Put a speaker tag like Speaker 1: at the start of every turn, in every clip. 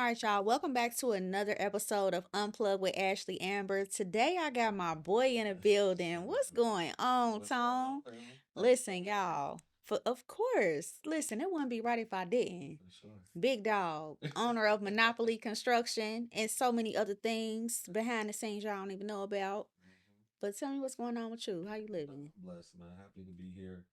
Speaker 1: right, y'all. Welcome back to another episode of Unplugged with Ashley Amber. Today I got my boy in the building. What's going on,
Speaker 2: What's going on,
Speaker 1: Tone?
Speaker 2: family? Thank you for
Speaker 1: Listen,
Speaker 2: having me.
Speaker 1: y'all. For of course. Listen, it wouldn't be right if I didn't.
Speaker 2: For sure.
Speaker 1: Big dog, owner of Monopoly Construction and so many other things behind the scenes y'all don't even know about. But tell me what's going on with you. How you living?
Speaker 2: Blessed, man. Happy to be here.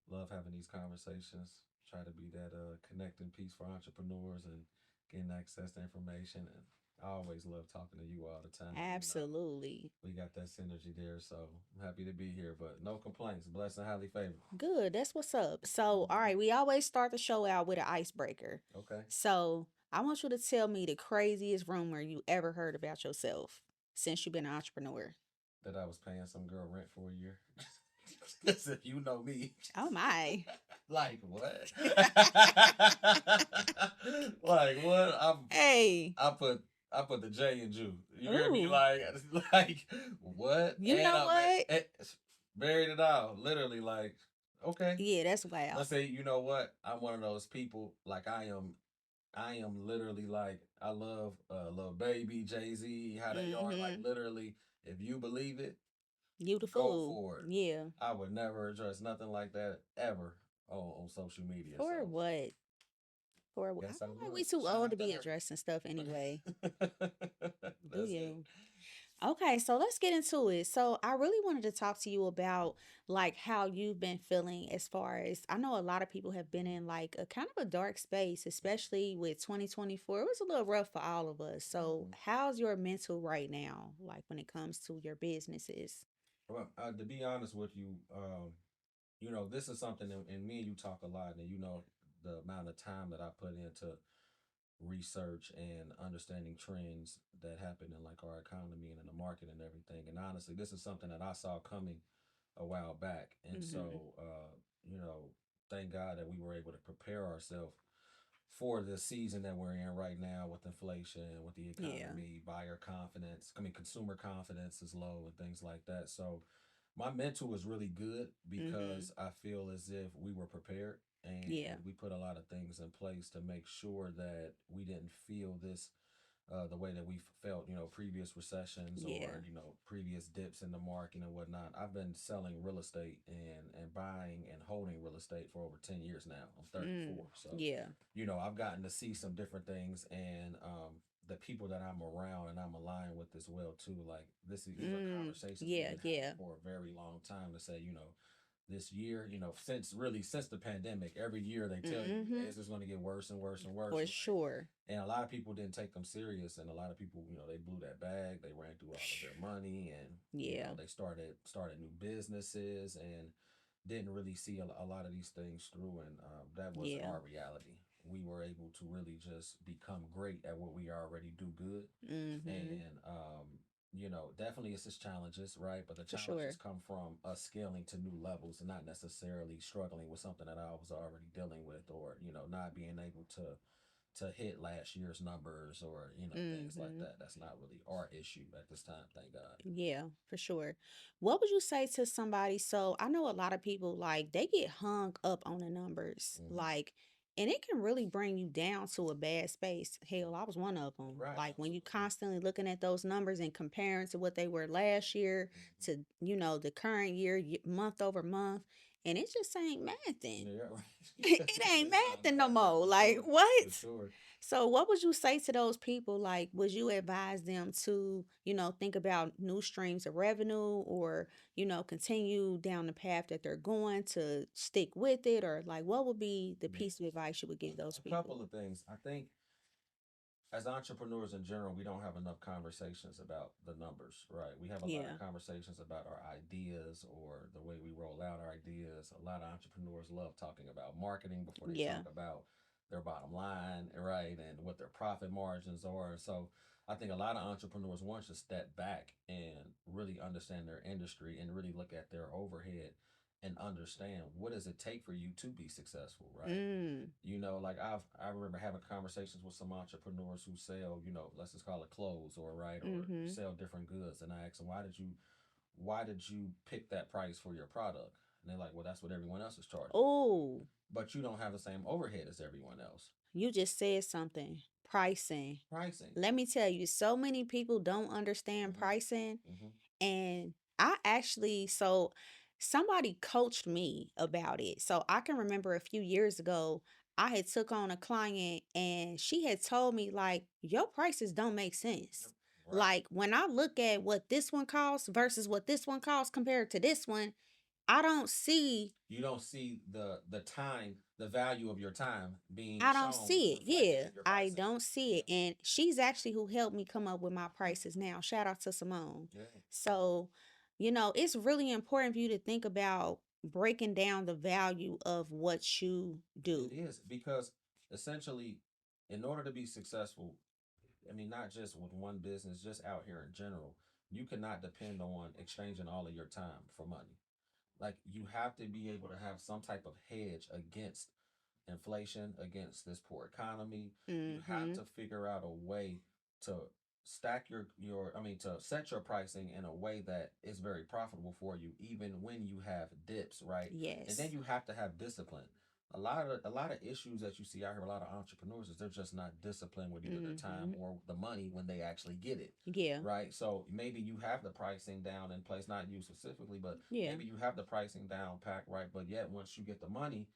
Speaker 2: Love having these conversations. Try to be that connecting piece for entrepreneurs and getting access to information. And I always love talking to you all the time.
Speaker 1: Absolutely.
Speaker 2: We got that synergy there. So I'm happy to be here, but no complaints. Blessed and highly favored.
Speaker 1: Good. That's what's up. So, all right, we always start the show out with an icebreaker.
Speaker 2: Okay.
Speaker 1: So, I want you to tell me the craziest rumor you ever heard about yourself since you've been an entrepreneur.
Speaker 2: That I was paying some girl rent for a year. That's if you know me.
Speaker 1: Oh my.
Speaker 2: Like what? Like what?
Speaker 1: Hey.
Speaker 2: I put I put the J in Jew. You hear me?
Speaker 1: Ooh.
Speaker 2: Like what?
Speaker 1: You
Speaker 2: And
Speaker 1: know what?
Speaker 2: buried it out. Literally like okay.
Speaker 1: Yeah, that's wild.
Speaker 2: Let's say you know what? I'm one of those people. Like I am literally like I love Lil Baby, Jay-Z, how they are. Like
Speaker 1: Mm-hmm.
Speaker 2: literally, if you believe it,
Speaker 1: You the
Speaker 2: go
Speaker 1: fool.
Speaker 2: for it.
Speaker 1: Yeah.
Speaker 2: I would never address nothing like that ever on social media.
Speaker 1: For
Speaker 2: So
Speaker 1: what? For what? I
Speaker 2: guess I
Speaker 1: feel like we
Speaker 2: would.
Speaker 1: too
Speaker 2: Shout
Speaker 1: old to
Speaker 2: out to
Speaker 1: be
Speaker 2: her.
Speaker 1: addressing stuff anyway. Do
Speaker 2: That's it.
Speaker 1: you? Okay, so let's get into it. So I really wanted to talk to you about like how you've been feeling as far as I know a lot of people have been in like a kind of a dark space, especially with 2024. It was a little rough for all of us. So
Speaker 2: Mhm.
Speaker 1: how's your mental right now, like when it comes to your businesses?
Speaker 2: Well, to be honest with you, this is something, and me and you talk a lot, and the amount of time that I put into research and understanding trends that happen in like our economy and in the market and everything. And honestly, this is something that I saw coming a while back, and
Speaker 1: Mm-hmm.
Speaker 2: so thank God that we were able to prepare ourselves for the season that we're in right now with inflation, with the
Speaker 1: Yeah.
Speaker 2: economy, buyer confidence. I mean, consumer confidence is low and things like that. So my mental is really good
Speaker 1: Mm-hmm.
Speaker 2: because I feel as if we were prepared and
Speaker 1: Yeah.
Speaker 2: we put a lot of things in place to make sure that we didn't feel this the way that we felt, previous recessions
Speaker 1: Yeah.
Speaker 2: or previous dips in the market and whatnot. I've been selling real estate and buying and holding real estate for over 10 years now. I'm
Speaker 1: Mm.
Speaker 2: 34, so
Speaker 1: Yeah.
Speaker 2: I've gotten to see some different things and the people that I'm around and I'm aligned with as well too. Like these are
Speaker 1: Mm.
Speaker 2: conversations we've
Speaker 1: Yeah.
Speaker 2: been having
Speaker 1: Yeah.
Speaker 2: for a very long time to say, this year, since the pandemic, every year they tell you
Speaker 1: Mm-hmm.
Speaker 2: it's just going to get worse and worse and worse,
Speaker 1: For
Speaker 2: right?
Speaker 1: sure.
Speaker 2: And a lot of people didn't take them serious, and a lot of people, they blew that bag. They ran through all of their money, and
Speaker 1: Yeah.
Speaker 2: they started new businesses and didn't really see a lot of these things through. And that wasn't
Speaker 1: Yeah.
Speaker 2: our reality. We were able to really just become great at what we already do good,
Speaker 1: Mm-hmm.
Speaker 2: and definitely it's just challenges, right? But the
Speaker 1: For sure.
Speaker 2: challenges come from us scaling to new levels and not necessarily struggling with something that I was already dealing with, or not being able to hit last year's numbers, or things like
Speaker 1: Mm-hmm.
Speaker 2: that. That's not really our issue at this time, thank God.
Speaker 1: Yeah, for sure. What would you say to somebody? So I know a lot of people like they get hung up on the numbers,
Speaker 2: Hmm.
Speaker 1: like, and it can really bring you down to a bad space. Hell, I was one of them.
Speaker 2: Right,
Speaker 1: Like when you
Speaker 2: absolutely.
Speaker 1: constantly looking at those numbers and comparing to what they were last year
Speaker 2: Hmm.
Speaker 1: to, the current year, month over month, and it just ain't mathing.
Speaker 2: Yeah, right.
Speaker 1: It ain't
Speaker 2: It's not
Speaker 1: mathing no
Speaker 2: mathing
Speaker 1: more.
Speaker 2: for
Speaker 1: Like
Speaker 2: sure,
Speaker 1: what?
Speaker 2: for sure.
Speaker 1: So, what would you say to those people? Like, would you advise them to, think about new streams of revenue or, continue down the path that they're going to stick with it? Or, like, what would be the
Speaker 2: Yeah,
Speaker 1: piece of advice you would give those
Speaker 2: a
Speaker 1: people?
Speaker 2: couple of things. I think as entrepreneurs in general, we don't have enough conversations about the numbers, right? We have a lot
Speaker 1: Yeah.
Speaker 2: of conversations about our ideas or the way we roll out our ideas. A lot of entrepreneurs love talking about marketing before they
Speaker 1: Yeah.
Speaker 2: talk about their bottom line, right? And what their profit margins are. So I think a lot of entrepreneurs want to step back and really understand their industry and really look at their overhead and understand what does it take for you to be successful, right?
Speaker 1: Mm.
Speaker 2: Like I remember having conversations with some entrepreneurs who sell, let's just call it clothes, or right, or
Speaker 1: Mm-hmm.
Speaker 2: sell different goods. And I asked them, why did you pick that price for your product? And they're like, well, that's what everyone else is charging.
Speaker 1: Oh,
Speaker 2: But you don't have the same overhead as everyone else.
Speaker 1: you just said something. Pricing.
Speaker 2: Pricing.
Speaker 1: Let me tell you, so many people don't understand
Speaker 2: Hmm.
Speaker 1: pricing.
Speaker 2: Hmm.
Speaker 1: And so somebody coached me about it. So I can remember a few years ago, I had took on a client and she had told me like your prices don't make
Speaker 2: Yep.
Speaker 1: sense.
Speaker 2: Right.
Speaker 1: Like when I look at what this one costs versus what this one costs compared to this one, I don't see
Speaker 2: You don't see the time, the value of your time being
Speaker 1: I don't
Speaker 2: shown
Speaker 1: see it.
Speaker 2: reflected
Speaker 1: Yeah,
Speaker 2: in your
Speaker 1: I
Speaker 2: pricing.
Speaker 1: don't see it.
Speaker 2: Yeah.
Speaker 1: And she's actually who helped me come up with my prices now. Shout out to Simone.
Speaker 2: Yeah.
Speaker 1: So, it's really important for you to think about breaking down the value of what you
Speaker 2: It
Speaker 1: do.
Speaker 2: is because essentially, in order to be successful, I mean, not just with one business, just out here in general, you cannot depend on exchanging all of your time for money. Like you have to be able to have some type of hedge against inflation, against this poor economy. You have
Speaker 1: Mm-hmm.
Speaker 2: to figure out a way to stack your I mean to set your pricing in a way that is very profitable for you even when you have dips, right? And then
Speaker 1: Yes.
Speaker 2: you have to have discipline. A lot of issues that you see out here, a lot of entrepreneurs is they're just not disciplined with either their time
Speaker 1: Mm-hmm.
Speaker 2: or the money when they actually get it.
Speaker 1: Yeah.
Speaker 2: Right. So maybe you have the pricing down in place, not you specifically, but
Speaker 1: Yeah.
Speaker 2: maybe you have the pricing down packed right. But yet once you get the money,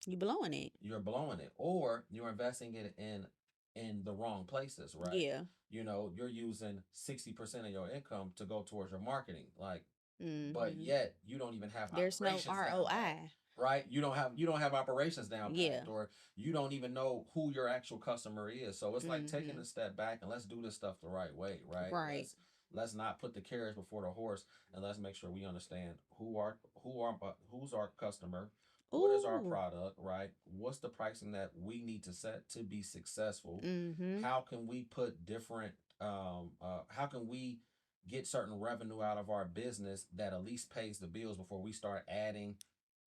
Speaker 1: You blowing it.
Speaker 2: you're blowing it, or you're investing it in the wrong places, right?
Speaker 1: Yeah.
Speaker 2: You're using 60% of your income to go towards your marketing, like, but
Speaker 1: Mm-hmm.
Speaker 2: yet you don't even have
Speaker 1: There's no
Speaker 2: operations down pat,
Speaker 1: ROI.
Speaker 2: right? You don't have operations down
Speaker 1: Yeah.
Speaker 2: packed, or you don't even know who your actual customer is. So it's like taking
Speaker 1: Mm-hmm.
Speaker 2: a step back and let's do this stuff the right way, right?
Speaker 1: Right.
Speaker 2: Let's not put the carriage before the horse, and let's make sure we understand who's our customer, what is our
Speaker 1: Ooh.
Speaker 2: product, right? What's the pricing that we need to set to be successful?
Speaker 1: Mm-hmm.
Speaker 2: How can we put different how can we get certain revenue out of our business that at least pays the bills before we start adding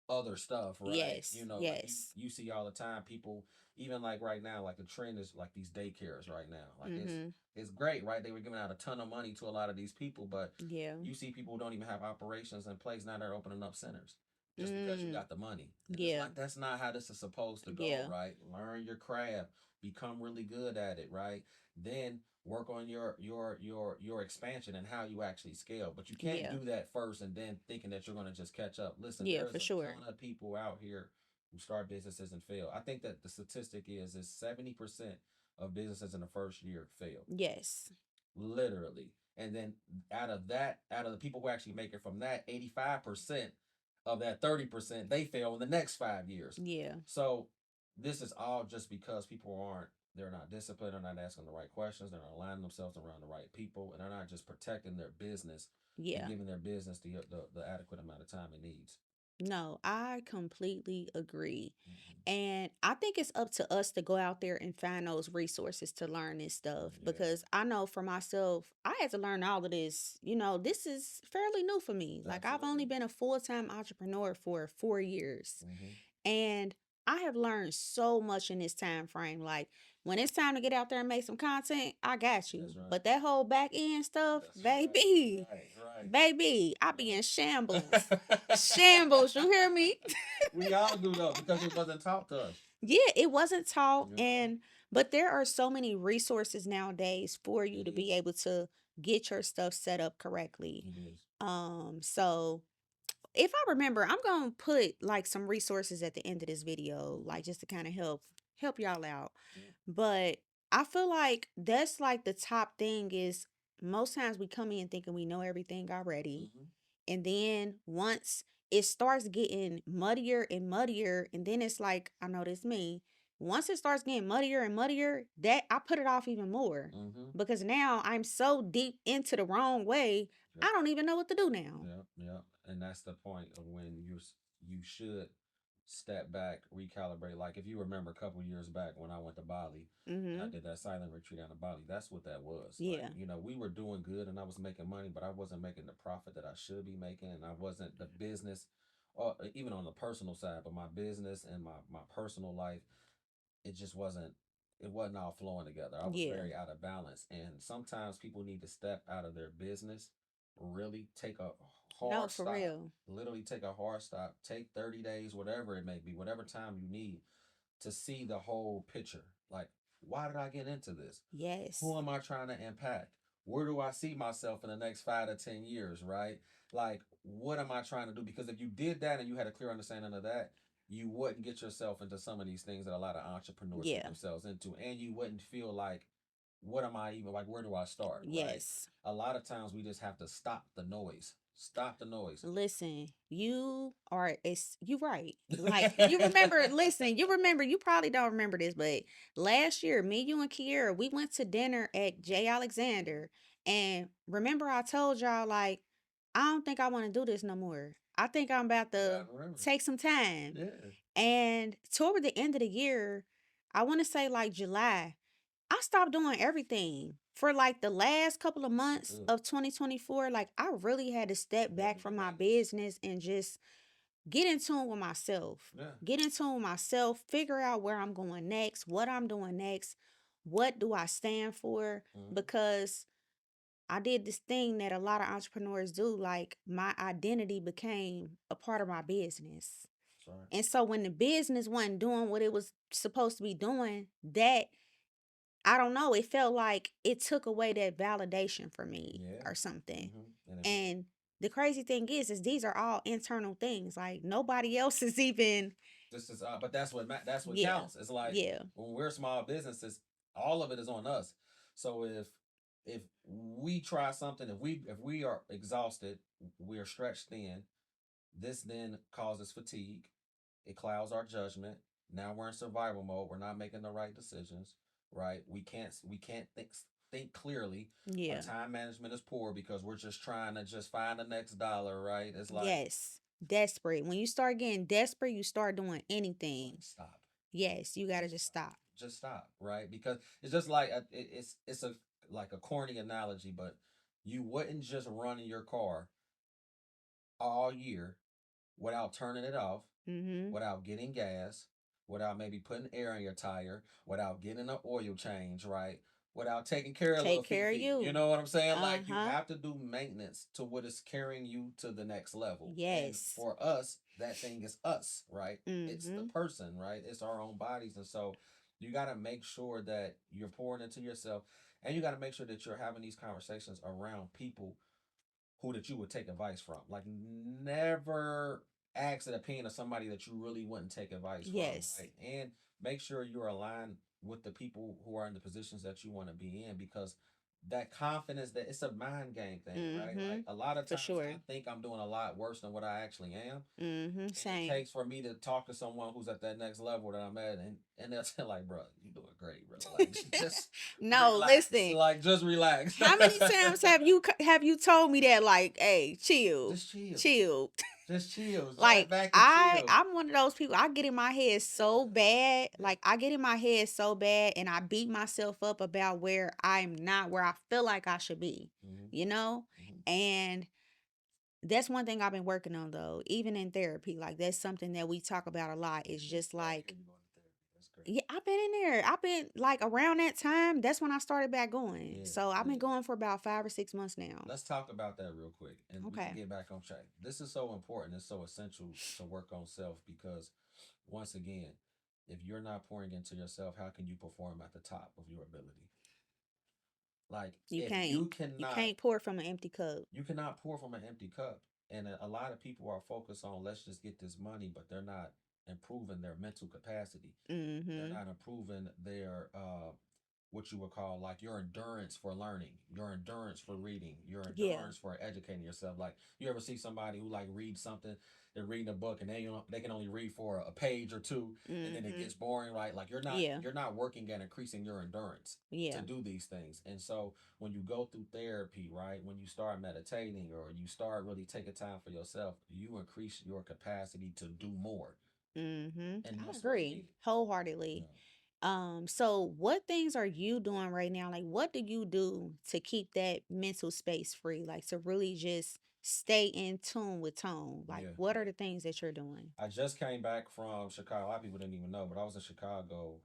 Speaker 2: other stuff, right?
Speaker 1: Yes.
Speaker 2: Like you
Speaker 1: Yes.
Speaker 2: you see all the time people, even like right now, like the trend is like these daycares right now. Like
Speaker 1: Mm-hmm.
Speaker 2: it's great, right? They were giving out a ton of money to a lot of these people, but
Speaker 1: Yeah.
Speaker 2: you see people who don't even have operations in place. Now they're opening up centers just because you
Speaker 1: Mm.
Speaker 2: got the money. And it's
Speaker 1: Yeah.
Speaker 2: like that's not how this is supposed to go,
Speaker 1: Yeah.
Speaker 2: right? Learn your craft, become really good at it, right? Then work on your expansion and how you actually scale. But you can't
Speaker 1: Yeah.
Speaker 2: do that first and then thinking that you're going to just catch up. Listen,
Speaker 1: Yeah,
Speaker 2: there is
Speaker 1: for
Speaker 2: a
Speaker 1: sure.
Speaker 2: ton of people out here who start businesses and fail. I think that the statistic is 70% of businesses in the first year fail,
Speaker 1: Yes.
Speaker 2: literally. And then out of the people who actually make it from that, 85% of that 30%, they fail in the next 5 years.
Speaker 1: Yeah.
Speaker 2: So this is all just because people they're not disciplined, they're not asking the right questions, they're not aligning themselves around the right people, and they're not just protecting their business and
Speaker 1: Yeah.
Speaker 2: giving their business the adequate amount of time it needs.
Speaker 1: No, I completely agree.
Speaker 2: Hmm.
Speaker 1: And I think it's up to us to go out there and find those resources to learn this stuff
Speaker 2: Yeah.
Speaker 1: because I know for myself, I had to learn all of this. This is fairly new for me. Like, I've only
Speaker 2: Absolutely.
Speaker 1: been a full time entrepreneur for 4 years.
Speaker 2: Hmm.
Speaker 1: And I have learned so much in this time frame. Like when it's time to get out there and make some content, I got you.
Speaker 2: That's right.
Speaker 1: But that whole back end stuff,
Speaker 2: That's
Speaker 1: baby,
Speaker 2: right.
Speaker 1: baby, I be in shambles. Shambles, you
Speaker 2: Right.
Speaker 1: hear me?
Speaker 2: We all do though because it wasn't taught to us.
Speaker 1: Yeah, it wasn't taught,
Speaker 2: You know,
Speaker 1: and but there are so many resources nowadays for you
Speaker 2: it
Speaker 1: to be
Speaker 2: is.
Speaker 1: able to get your stuff set up correctly.
Speaker 2: It is.
Speaker 1: So if I remember, I'm gonna put like some resources at the end of this video,
Speaker 2: Hmm.
Speaker 1: like just to kind of help y'all out.
Speaker 2: Yeah.
Speaker 1: But I feel like that's like the top thing is most times we come in thinking we know everything already.
Speaker 2: Hmm.
Speaker 1: And then once it starts getting muddier and muddier, and then it's like, I know this me. Once it starts getting muddier and muddier, that I put it off even more.
Speaker 2: Hmm.
Speaker 1: Because now I'm so deep into the wrong way,
Speaker 2: Yep.
Speaker 1: I don't even know what to do now.
Speaker 2: Yep. Yep. And that's the point of when you should step back, recalibrate. Like if you remember a couple years back when I went to Bali and I
Speaker 1: Mm-hmm.
Speaker 2: did that silent retreat out of Bali, that's what that was. Like,
Speaker 1: Yeah.
Speaker 2: we were doing good and I was making money, but I wasn't making the profit that I should be making, and I wasn't the business or even on the personal side, but my business and my personal life, it wasn't all flowing together. I was
Speaker 1: Yeah.
Speaker 2: very out of balance. And sometimes people need to step out of their business, really take a
Speaker 1: No,
Speaker 2: hard
Speaker 1: for
Speaker 2: stop,
Speaker 1: real.
Speaker 2: literally take a hard stop, take 30 days, whatever it may be, whatever time you need to see the whole picture. Like Why did I get into this?
Speaker 1: Yes.
Speaker 2: Who am I trying to impact? Where do I see myself in the next 5 to 10 years, right? Like, what am I trying to do? Because if you did that and you had a clear understanding of that, you wouldn't get yourself into some of these things that a lot of entrepreneurs get
Speaker 1: Yeah.
Speaker 2: themselves into. And you wouldn't feel like, what am I even like? Where do I start, right?
Speaker 1: Yes.
Speaker 2: A lot of times we just have to stop the noise. Stop the noise.
Speaker 1: Listen, you are it's you right. Like you remember, listen, you remember, you probably don't remember this, but last year, me, you, and Kiera, we went to dinner at J. Alexander. And remember I told y'all, like, I don't think I want to do this no more. I think I'm about
Speaker 2: Yeah,
Speaker 1: to
Speaker 2: I remember.
Speaker 1: take some time.
Speaker 2: Yeah.
Speaker 1: And toward the end of the year, I want to say like July, I stopped doing everything for like the last couple of months
Speaker 2: Ugh.
Speaker 1: of 2024. Like, I really had to step
Speaker 2: You had
Speaker 1: back
Speaker 2: to do
Speaker 1: from my
Speaker 2: maintenance.
Speaker 1: business and just get in tune with myself.
Speaker 2: Yeah.
Speaker 1: Get in tune with myself, figure out where I'm going next, what I'm doing next, what do I stand for?
Speaker 2: Mm-hmm.
Speaker 1: Because I did this thing that a lot of entrepreneurs do. Like, my identity became a part of my business.
Speaker 2: That's right.
Speaker 1: And so when the business wasn't doing what it was supposed to be doing, that, I don't know, it felt like it took away that validation for me
Speaker 2: Yeah.
Speaker 1: or something.
Speaker 2: Mm-hmm. And it will.
Speaker 1: And the crazy thing is these are all internal things. Like, nobody else is even,
Speaker 2: This is, but that's what
Speaker 1: yeah,
Speaker 2: counts. It's like
Speaker 1: yeah,
Speaker 2: when we're small businesses, all of it is on us. So if we try something, if we are exhausted, we are stretched thin. This then causes fatigue. It clouds our judgment. Now we're in survival mode. We're not making the right decisions, right? We can't think clearly. Our
Speaker 1: yeah,
Speaker 2: time management is poor because we're just trying to just find the next dollar, right? It's like,
Speaker 1: yes. Desperate. When you start getting desperate, you start doing
Speaker 2: it's
Speaker 1: anything.
Speaker 2: like stop.
Speaker 1: Yes, you got to
Speaker 2: Just
Speaker 1: just
Speaker 2: stop.
Speaker 1: stop.
Speaker 2: Just stop, right? Because it's just like it's a like a corny analogy, but you wouldn't just run in your car all year without turning it off,
Speaker 1: Mm-hmm.
Speaker 2: without getting gas, without maybe putting air in your tire, without getting an oil change, right? Without taking care of little
Speaker 1: Take care of
Speaker 2: Fifi. You
Speaker 1: you.
Speaker 2: know what I'm saying? Like you
Speaker 1: Uh-huh.
Speaker 2: have to do maintenance to what is carrying you to the next level. And
Speaker 1: Yes.
Speaker 2: for us, that thing is us, right? It's the
Speaker 1: Mm-hmm.
Speaker 2: person, right? It's our own bodies. And so you got to make sure that you're pouring into yourself and you got to make sure that you're having these conversations around people who that you would take advice from. Like never ask an opinion of somebody that you really wouldn't take advice from,
Speaker 1: Yes.
Speaker 2: right? And make sure you're aligned with the people who are in the positions that you want to be in because that confidence that it's a mind game thing, right?
Speaker 1: Mm-hmm.
Speaker 2: Like a lot of
Speaker 1: For
Speaker 2: times
Speaker 1: sure.
Speaker 2: I think I'm doing a lot worse than what I actually am.
Speaker 1: Mm-hmm.
Speaker 2: And it
Speaker 1: Same.
Speaker 2: takes for me to talk to someone who's at that next level that I'm at, and they'll say like, "Bro, you doing great, bro. Like, just
Speaker 1: No,
Speaker 2: relax.
Speaker 1: listen.
Speaker 2: Like, just relax.
Speaker 1: How many times have you told me that, like, hey, chill,
Speaker 2: Just chill.
Speaker 1: chill?
Speaker 2: Just chill. Sit
Speaker 1: Like,
Speaker 2: back and
Speaker 1: I
Speaker 2: chill.
Speaker 1: I'm one of those people. I get in my head so
Speaker 2: Yeah.
Speaker 1: bad.
Speaker 2: Yeah.
Speaker 1: Like, I get in my head so bad and I beat myself up about where I'm not where I feel like I should be.
Speaker 2: Mm-hmm.
Speaker 1: You know?
Speaker 2: Mm-hmm.
Speaker 1: And that's one thing I've been working on, though, even in therapy. Like, that's something that we talk about a lot. It's
Speaker 2: That's
Speaker 1: just
Speaker 2: glad to
Speaker 1: like,
Speaker 2: hear you going to therapy. That's great.
Speaker 1: yeah, I've been in there. I've been like around that time. That's when I started back going.
Speaker 2: Yeah.
Speaker 1: So I've been
Speaker 2: Yeah.
Speaker 1: going for about 5 or 6 months now.
Speaker 2: Let's talk about that real quick and we can
Speaker 1: Okay.
Speaker 2: get back on track. This is so important. It's so essential to work on self because, once again, if you're not pouring into yourself, how can you perform at the top of your ability? Like,
Speaker 1: You
Speaker 2: if
Speaker 1: can't.
Speaker 2: you
Speaker 1: You
Speaker 2: cannot
Speaker 1: can't pour from an empty cup.
Speaker 2: you cannot pour from an empty cup. And a lot of people are focused on let's just get this money, but they're not improving their mental capacity. They're
Speaker 1: Mm-hmm.
Speaker 2: not improving their what you would call like your endurance for learning, your endurance for reading, your
Speaker 1: Yeah.
Speaker 2: endurance for educating yourself. Like you ever see somebody who like reads something, they're reading a book and they can only read for a page or two, and then it
Speaker 1: Mm-hmm.
Speaker 2: gets boring, right? Like
Speaker 1: Yeah.
Speaker 2: you're not working at increasing your endurance to
Speaker 1: Yeah.
Speaker 2: do these things. And so when you go through therapy, right, when you start meditating or you start really taking time for yourself, you increase your capacity to do more,
Speaker 1: Mm-hmm.
Speaker 2: and
Speaker 1: I
Speaker 2: that's what's
Speaker 1: agree
Speaker 2: needed.
Speaker 1: wholeheartedly.
Speaker 2: Yeah.
Speaker 1: So what things are you doing right now? Like, what do you do to keep that mental space free? Like, to really just stay in tune with tone. Like,
Speaker 2: Yeah.
Speaker 1: what are the things that you're doing?
Speaker 2: I just came back from Chicago. A lot of people didn't even know, but I was in Chicago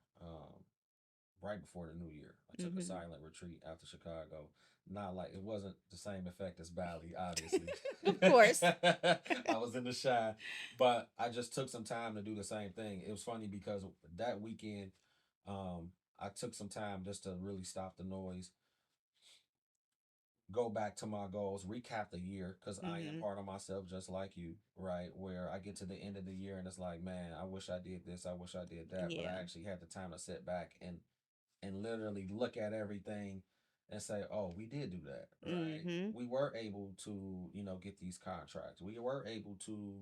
Speaker 2: right before the new year. I took a
Speaker 1: Mm-hmm.
Speaker 2: silent retreat after Chicago. Not like it wasn't the same effect as Bali, obviously.
Speaker 1: Of course.
Speaker 2: I was in the shy, but I just took some time to do the same thing. It was funny because that weekend, um, I took some time just to really stop the noise, go back to my goals, recap the year, because I am
Speaker 1: Mhm.
Speaker 2: hard on myself just like you, right? Where I get to the end of the year and it's like, man, I wish I did this, I wish I did that, but
Speaker 1: Yeah.
Speaker 2: I actually had the time to sit back and literally look at everything and say, oh, we did do that, right?
Speaker 1: Mhm.
Speaker 2: We were able to, get these contracts. We were able to,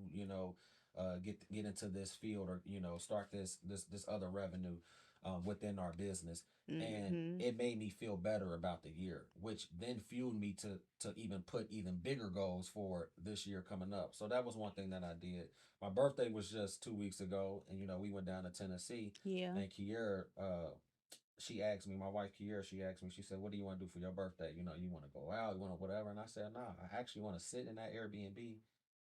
Speaker 2: get into this field, or start this other revenue within our business, and
Speaker 1: Mhm.
Speaker 2: it made me feel better about the year, which then fueled me to even put even bigger goals for this year coming up. So that was one thing that I did. My birthday was just 2 weeks ago, and we went down to Tennessee,
Speaker 1: Yeah.
Speaker 2: and Kiera, she asked me, my wife Kiera, she asked me, she said, "What do you want to do for your birthday? You want to go out, you want to whatever?" And I said, "Nah, I actually want to sit in that Airbnb,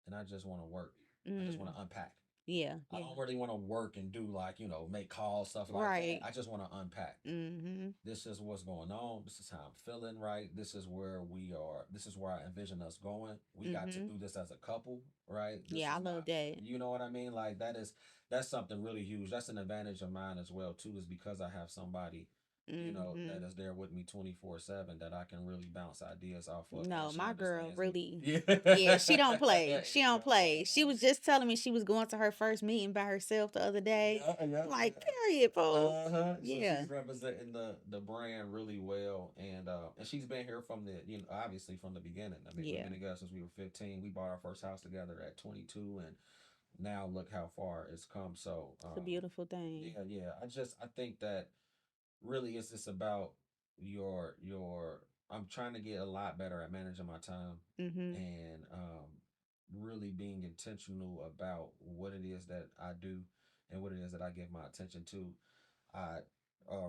Speaker 2: and I just want to work. I just want
Speaker 1: Mm.
Speaker 2: to unpack.
Speaker 1: Yeah.
Speaker 2: I
Speaker 1: Yeah.
Speaker 2: don't really want to work and do like make calls, stuff like that.
Speaker 1: Right.
Speaker 2: I just want to unpack.
Speaker 1: Mhm.
Speaker 2: This is what's going on. This is how I'm feeling, right? This is where we are. This is where I envision us going. We got to
Speaker 1: Mhm.
Speaker 2: do this as a couple, right? This
Speaker 1: Yeah, I
Speaker 2: is
Speaker 1: love
Speaker 2: not,
Speaker 1: that.
Speaker 2: you know what I mean? Like that's something really huge. That's an advantage of mine as well too, is because I have somebody, that
Speaker 1: Mhm.
Speaker 2: is there with me 24/7, that I can really bounce ideas off of, and
Speaker 1: No,
Speaker 2: she
Speaker 1: my girl
Speaker 2: understands me.
Speaker 1: really.
Speaker 2: Yeah.
Speaker 1: Yeah, she don't play. She
Speaker 2: You
Speaker 1: don't
Speaker 2: know what I'm
Speaker 1: play.
Speaker 2: saying?
Speaker 1: She was just telling me she was going to her first meeting by herself the other day.
Speaker 2: Yeah, yeah,
Speaker 1: I'm
Speaker 2: yeah.
Speaker 1: like, period, bro.
Speaker 2: Uh-huh. So
Speaker 1: Yeah.
Speaker 2: she's representing the brand really well, and she's been here from the obviously from the beginning. I mean, we've
Speaker 1: Yeah.
Speaker 2: been together since we were 15. We bought our first house together at 22, and now look how far it's come. So
Speaker 1: It's a beautiful thing.
Speaker 2: yeah, yeah. I think that really it's just about your. I'm trying to get a lot better at managing my time,
Speaker 1: Mhm.
Speaker 2: and really being intentional about what it is that I do and what it is that I give my attention to. I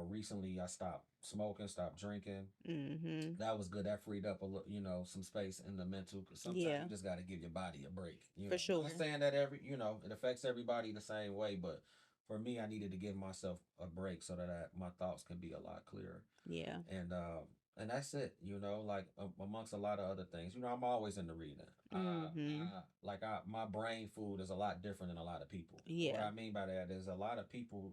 Speaker 2: recently I stopped smoking, stopped drinking.
Speaker 1: Mhm.
Speaker 2: That was good. That freed up some space in the mental. Because sometimes
Speaker 1: Yeah,
Speaker 2: you just got to give your body a break.
Speaker 1: for
Speaker 2: Not
Speaker 1: sure.
Speaker 2: saying that it affects everybody the same way, but for me, I needed to give myself a break so that my thoughts can be a lot clearer.
Speaker 1: Yeah.
Speaker 2: And that's it. Like amongst a lot of other things. I'm always into reading.
Speaker 1: Mhm.
Speaker 2: My brain food is a lot different than a lot of people. And what
Speaker 1: Yeah.
Speaker 2: I mean by that is a lot of people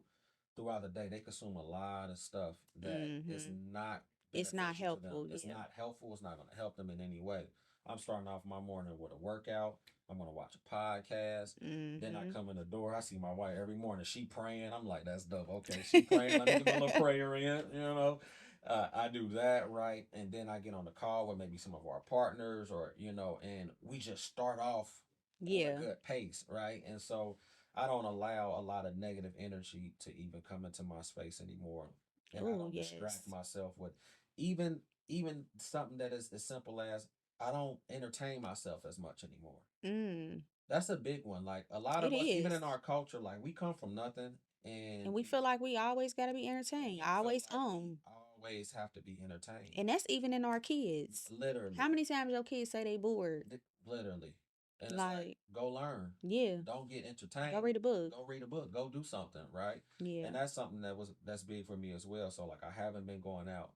Speaker 2: throughout the day they consume a lot of stuff that is
Speaker 1: Mhm.
Speaker 2: not
Speaker 1: It's not
Speaker 2: beneficial to them.
Speaker 1: helpful.
Speaker 2: It's
Speaker 1: Yeah.
Speaker 2: not helpful. It's not going to help them in any way. I'm starting off my morning with a workout. I'm going to watch a podcast. Then I
Speaker 1: Mhm.
Speaker 2: come in the door. I see my wife every morning. She praying. I'm like, that's dope. Okay, she praying. Let me get my little prayer in. I do that, right, and then I get on the call with maybe some of our partners, or and we just start off at a
Speaker 1: Yeah.
Speaker 2: good pace, right? And so I don't allow a lot of negative energy to even come into my space anymore, and I
Speaker 1: Oh,
Speaker 2: don't distract
Speaker 1: yes.
Speaker 2: myself with even even something that is as simple as I don't entertain myself as much anymore.
Speaker 1: Mm.
Speaker 2: That's a big one. Like a lot
Speaker 1: It
Speaker 2: of us, even
Speaker 1: is.
Speaker 2: in our culture, like we come from nothing, and
Speaker 1: And we feel like we always got to be entertained,
Speaker 2: we feel
Speaker 1: always
Speaker 2: like we
Speaker 1: on.
Speaker 2: always have to be entertained.
Speaker 1: And that's even in our kids. How
Speaker 2: Literally.
Speaker 1: many times your kids say they bored?
Speaker 2: Literally. And it's like,
Speaker 1: Like,
Speaker 2: go learn.
Speaker 1: yeah,
Speaker 2: Don't get
Speaker 1: go
Speaker 2: entertained.
Speaker 1: read a book.
Speaker 2: Go read a book. Go do something, right?
Speaker 1: Yeah.
Speaker 2: And that's something that's big for me as well. So like I haven't been going out,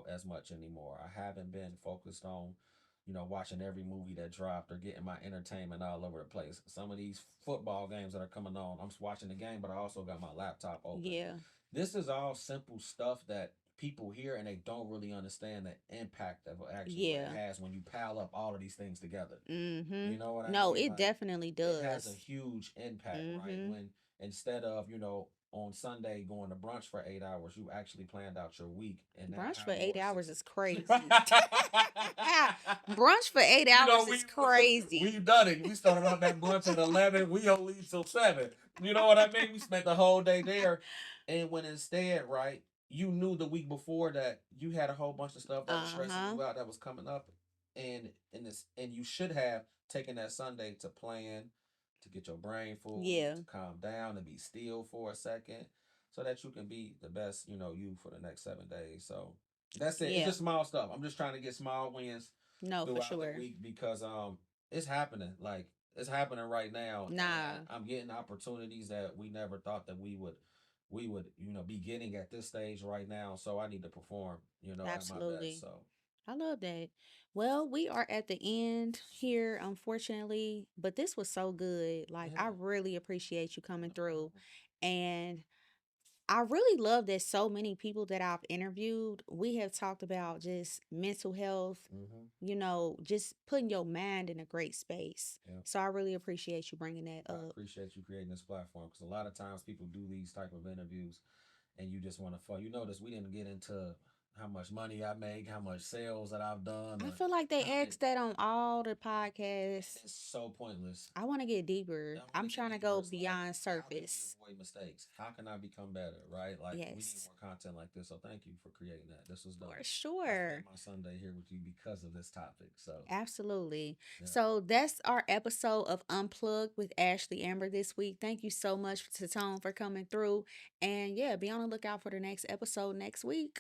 Speaker 2: as much anymore. I haven't been focused on, watching every movie that dropped or getting my entertainment all over the place. Some of these football games that are coming on, I'm watching the game, but I also got my laptop open.
Speaker 1: Yeah.
Speaker 2: This is all simple stuff that people hear and they don't really understand the impact of actually what it
Speaker 1: Yeah.
Speaker 2: has when you pile up all of these things together.
Speaker 1: Mhm.
Speaker 2: You know what I
Speaker 1: No,
Speaker 2: mean?
Speaker 1: it
Speaker 2: Like
Speaker 1: definitely
Speaker 2: it has a
Speaker 1: does.
Speaker 2: huge impact, right?
Speaker 1: Mhm.
Speaker 2: When instead of, on Sunday going to brunch for 8 hours, you actually planned out your week and now
Speaker 1: Brunch for
Speaker 2: have
Speaker 1: eight
Speaker 2: more
Speaker 1: hours
Speaker 2: success.
Speaker 1: is crazy. Brunch for 8 hours
Speaker 2: we
Speaker 1: is crazy.
Speaker 2: we've done it. We started off that brunch at 11. We don't leave till 7. You know what I mean? We spent the whole day there, and when instead, right, you knew the week before that you had a whole bunch of stuff that was stressing
Speaker 1: Uh-huh.
Speaker 2: you out that was coming up, and you should have taken that Sunday to plan, to get your brain full,
Speaker 1: Yeah.
Speaker 2: to calm down, and be still for a second, so that you can be the best you for the next 7 days. So that's it. It's
Speaker 1: Yeah.
Speaker 2: just small stuff. I'm just trying to get small wins
Speaker 1: No, for
Speaker 2: throughout the
Speaker 1: sure.
Speaker 2: week because it's happening. Like it's happening right now, and
Speaker 1: Nah.
Speaker 2: I'm getting opportunities that we never thought that we would be getting at this stage right now. So I need to perform at my best.
Speaker 1: Absolutely.
Speaker 2: So
Speaker 1: I love that. Well, we are at the end here, unfortunately, but this was so good. Like, I
Speaker 2: yeah,
Speaker 1: really appreciate you coming
Speaker 2: no
Speaker 1: through.
Speaker 2: problem.
Speaker 1: And I really love that so many people that I've interviewed, we have talked about just mental health,
Speaker 2: Hmm.
Speaker 1: just putting your mind in a great space.
Speaker 2: Yeah.
Speaker 1: So I really appreciate you bringing that
Speaker 2: I
Speaker 1: up.
Speaker 2: appreciate you creating this platform because a lot of times people do these type of interviews and you just want to fall. You notice we didn't get into how much money I make, how much sales that I've done,
Speaker 1: I
Speaker 2: or
Speaker 1: feel like they
Speaker 2: how many.
Speaker 1: ask that on all the
Speaker 2: And
Speaker 1: podcasts.
Speaker 2: it's so pointless.
Speaker 1: I want to get deeper.
Speaker 2: I want
Speaker 1: I'm
Speaker 2: to get
Speaker 1: trying to
Speaker 2: deeper.
Speaker 1: go
Speaker 2: It's like,
Speaker 1: beyond
Speaker 2: how can we
Speaker 1: surface.
Speaker 2: avoid mistakes? How can I become better? Right? Like, we need
Speaker 1: Yes,
Speaker 2: more content like this. So, thank you for creating that. This was dope.
Speaker 1: for
Speaker 2: I spent
Speaker 1: sure.
Speaker 2: my Sunday here with you because of this topic. So,
Speaker 1: Absolutely.
Speaker 2: yeah,
Speaker 1: So that's our episode of Unplugged with Ashley Amber this week. Thank you so much to Tone for coming through. And yeah, be on the lookout for the next episode next week.